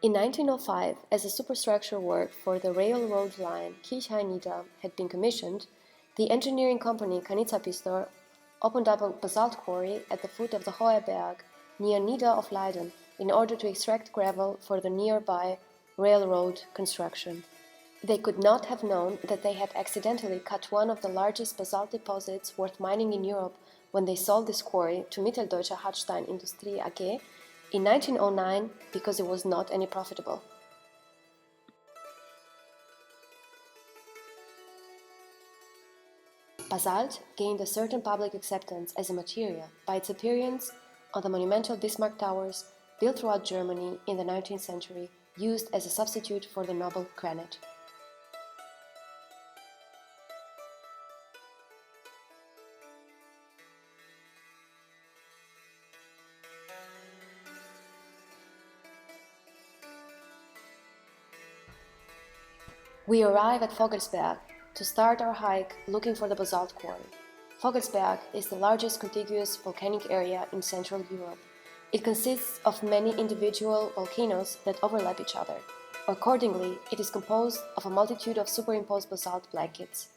In 1905, as a superstructure work for the railroad line Kirchhain-Nieder had been commissioned, the engineering company Canizza-Pistor opened up a basalt quarry at the foot of the Hohe Berg near Nieder Ofleiden in order to extract gravel for the nearby railroad construction. They could not have known that they had accidentally cut one of the largest basalt deposits worth mining in Europe when they sold this quarry to Mitteldeutsche Hartsteinindustrie AG in 1909 because it was not any profitable. Basalt gained a certain public acceptance as a material by its appearance on the monumental Bismarck towers built throughout Germany in the 19th century, used as a substitute for the noble granite. We arrive at Vogelsberg to start our hike looking for the basalt quarry. Vogelsberg is the largest contiguous volcanic area in Central Europe. It consists of many individual volcanoes that overlap each other. Accordingly, it is composed of a multitude of superimposed basalt blankets.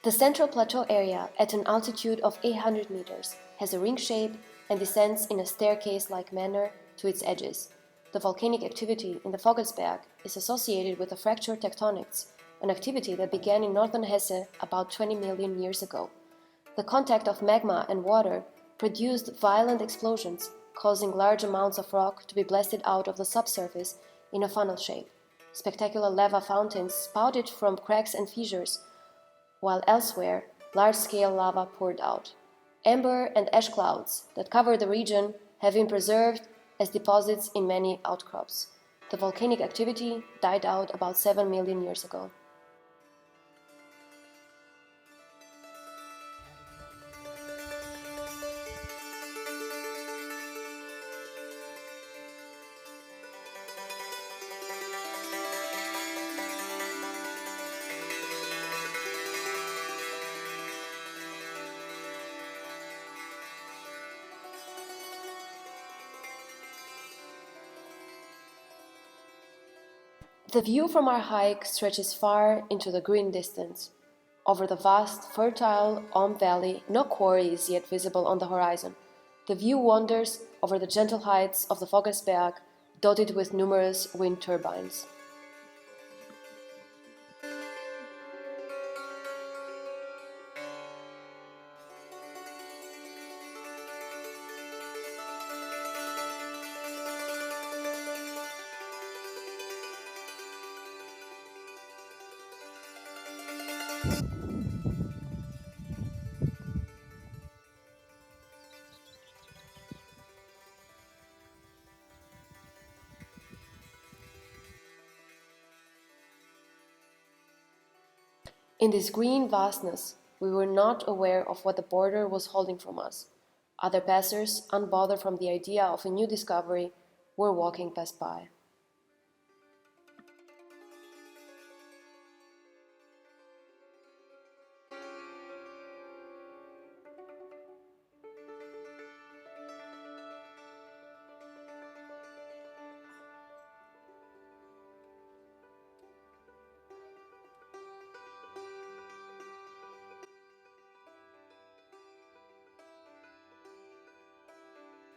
The central plateau area, at an altitude of 800 meters, has a ring shape and descends in a staircase-like manner to its edges. The volcanic activity in the Vogelsberg is associated with the fracture tectonics, an activity that began in northern Hesse about 20 million years ago. The contact of magma and water produced violent explosions, causing large amounts of rock to be blasted out of the subsurface in a funnel shape. Spectacular lava fountains spouted from cracks and fissures, while elsewhere, large-scale lava poured out. Amber and ash clouds that cover the region have been preserved as deposits in many outcrops. The volcanic activity died out about 7 million years ago. The view from our hike stretches far into the green distance. Over the vast, fertile Alm Valley, no quarry is yet visible on the horizon. The view wanders over the gentle heights of the Vogelsberg, dotted with numerous wind turbines. In this green vastness, we were not aware of what the border was holding from us. Other passers, unbothered from the idea of a new discovery, were walking past by.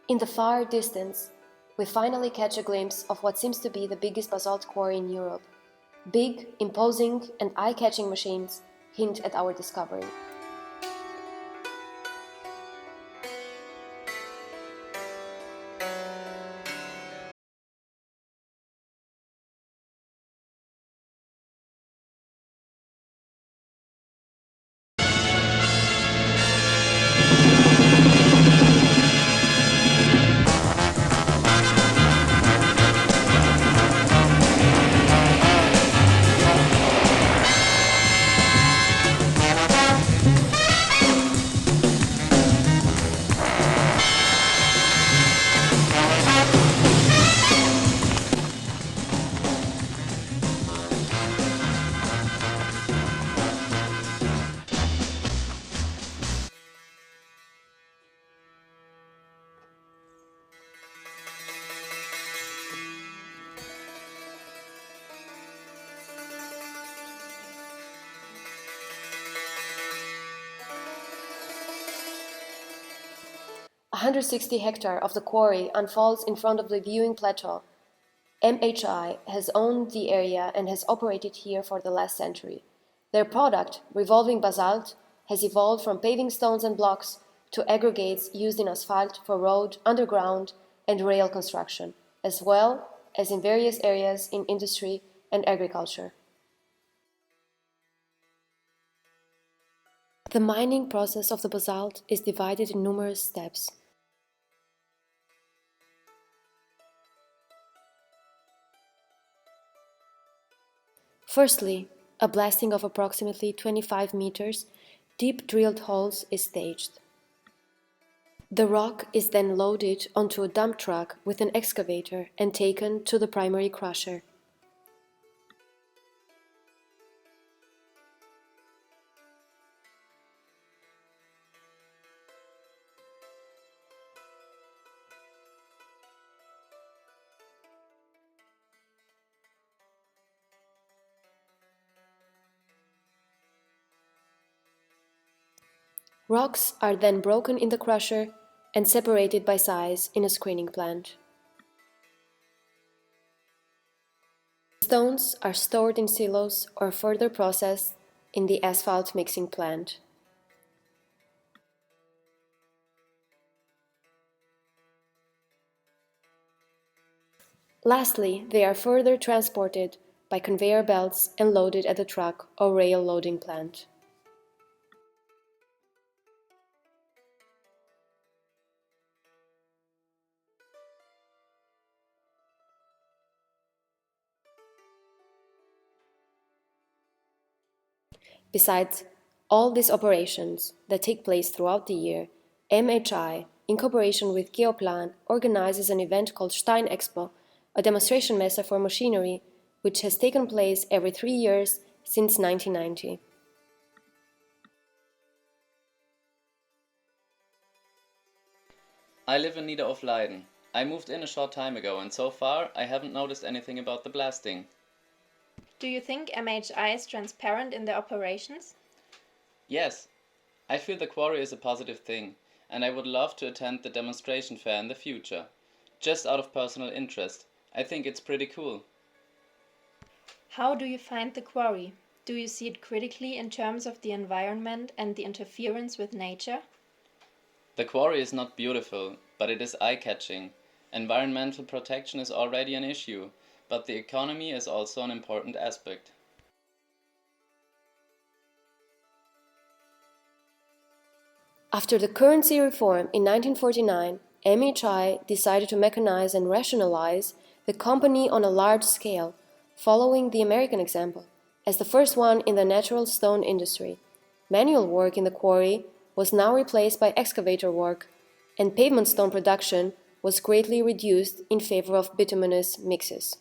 In the far distance, we finally catch a glimpse of what seems to be the biggest basalt quarry in Europe. Big, imposing, and eye-catching machines hint at our discovery. 160 hectares of the quarry unfolds in front of the viewing plateau. MHI has owned the area and has operated here for the last century. Their product, revolving basalt, has evolved from paving stones and blocks to aggregates used in asphalt for road, underground, and rail construction, as well as in various areas in industry and agriculture. The mining process of the basalt is divided in numerous steps. Firstly, a blasting of approximately 25 meters, deep drilled holes is staged. The rock is then loaded onto a dump truck with an excavator and taken to the primary crusher. Rocks are then broken in the crusher and separated by size in a screening plant. Stones are stored in silos or further processed in the asphalt mixing plant. Lastly, they are further transported by conveyor belts and loaded at the truck or rail loading plant. Besides all these operations that take place throughout the year, MHI, in cooperation with Geoplan, organizes an event called Stein Expo, a demonstration messe for machinery, which has taken place every 3 years since 1990. I live in Nieder Ofleiden. I moved in a short time ago and so far I haven't noticed anything about the blasting. Do you think MHI is transparent in their operations? Yes, I feel the quarry is a positive thing and I would love to attend the demonstration fair in the future. Just out of personal interest. I think it's pretty cool. How do you find the quarry? Do you see it critically in terms of the environment and the interference with nature? The quarry is not beautiful, but it is eye-catching. Environmental protection is already an issue, but the economy is also an important aspect. After the currency reform in 1949, MHI decided to mechanize and rationalize the company on a large scale, following the American example. As the first one in the natural stone industry, manual work in the quarry was now replaced by excavator work, and pavement stone production was greatly reduced in favor of bituminous mixes.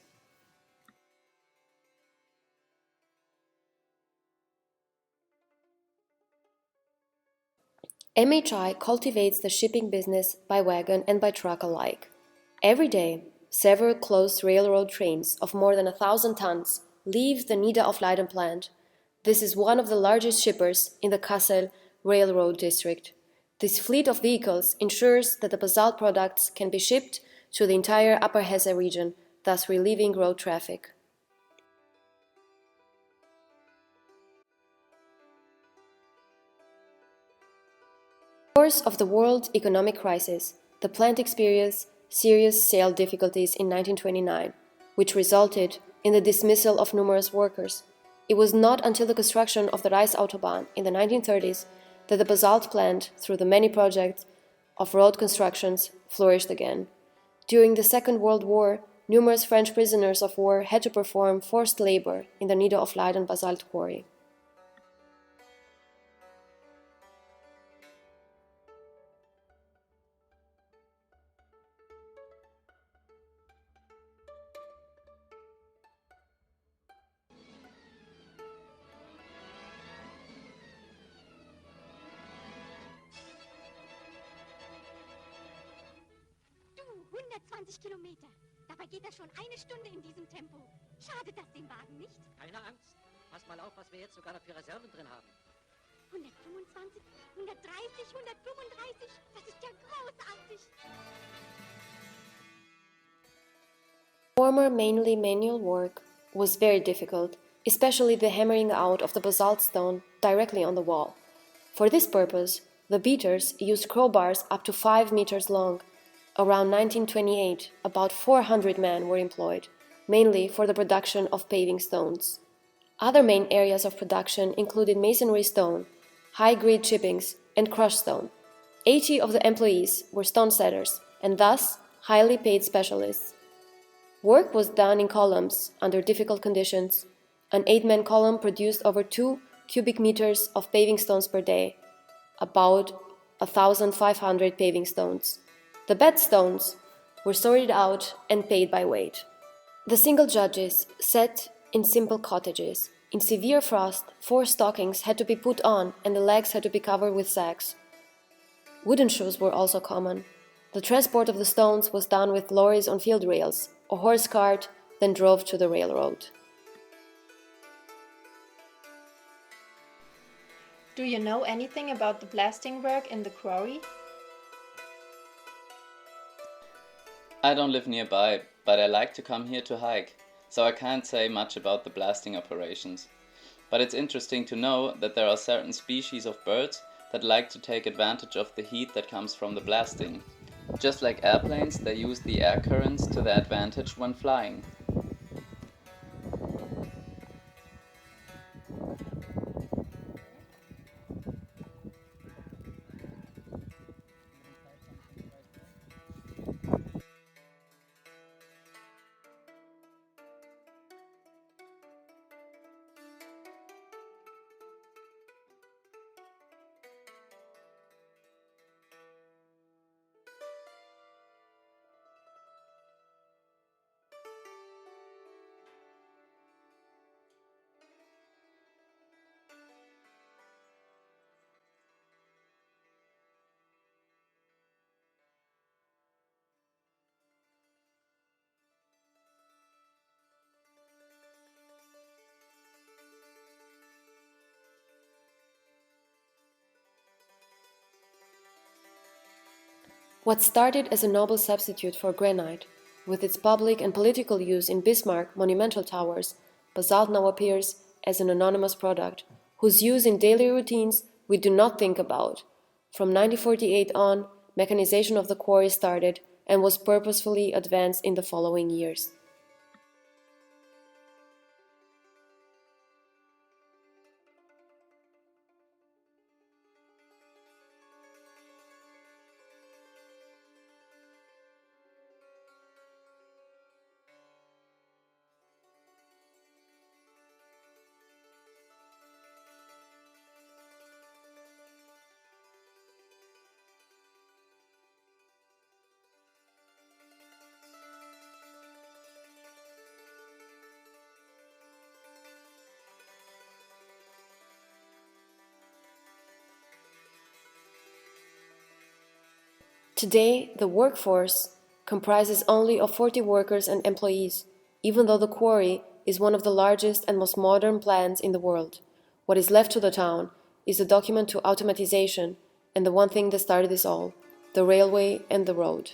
MHI cultivates the shipping business by wagon and by truck alike. Every day, several closed railroad trains of more than 1,000 tons leave the Nieder Ofleiden plant. This is one of the largest shippers in the Kassel railroad district. This fleet of vehicles ensures that the basalt products can be shipped to the entire Upper Hesse region, thus relieving road traffic. In the course of the world economic crisis, the plant experienced serious sale difficulties in 1929, which resulted in the dismissal of numerous workers. It was not until the construction of the Reichsautobahn in the 1930s that the basalt plant, through the many projects of road constructions, flourished again. During the Second World War, numerous French prisoners of war had to perform forced labor in the Nieder Ofleiden basalt quarry. Du, 120 Kilometer. Dabei geht das schon eine Stunde in diesem Tempo. Schadet das dem Wagen nicht? Keine Angst. Pass mal auf, was wir jetzt sogar noch für Reserven drin haben. 125, 130, 135. Das ist ja großartig. Former mainly manual work was very difficult, especially the hammering out of the basalt stone directly on the wall. For this purpose, the beaters used crowbars up to 5 meters long. Around 1928, about 400 men were employed, mainly for the production of paving stones. Other main areas of production included masonry stone, high-grade chippings, and crushed stone. 80 of the employees were stone setters, and thus highly paid specialists. Work was done in columns under difficult conditions. An 8-man column produced over 2 cubic meters of paving stones per day, about 1,500 paving stones. The bed stones were sorted out and paid by weight. The single judges sat in simple cottages. In severe frost, 4 stockings had to be put on and the legs had to be covered with sacks. Wooden shoes were also common. The transport of the stones was done with lorries on field rails. A horse cart then drove to the railroad. Do you know anything about the blasting work in the quarry? I don't live nearby, but I like to come here to hike, so I can't say much about the blasting operations. But it's interesting to know that there are certain species of birds that like to take advantage of the heat that comes from the blasting. Just like airplanes, they use the air currents to their advantage when flying. What started as a noble substitute for granite, with its public and political use in Bismarck monumental towers, basalt now appears as an anonymous product, whose use in daily routines we do not think about. From 1948 on, mechanization of the quarry started and was purposefully advanced in the following years. Today, the workforce comprises only of 40 workers and employees, even though the quarry is one of the largest and most modern plants in the world. What is left to the town is the document to automatization and the one thing that started this all, the railway and the road.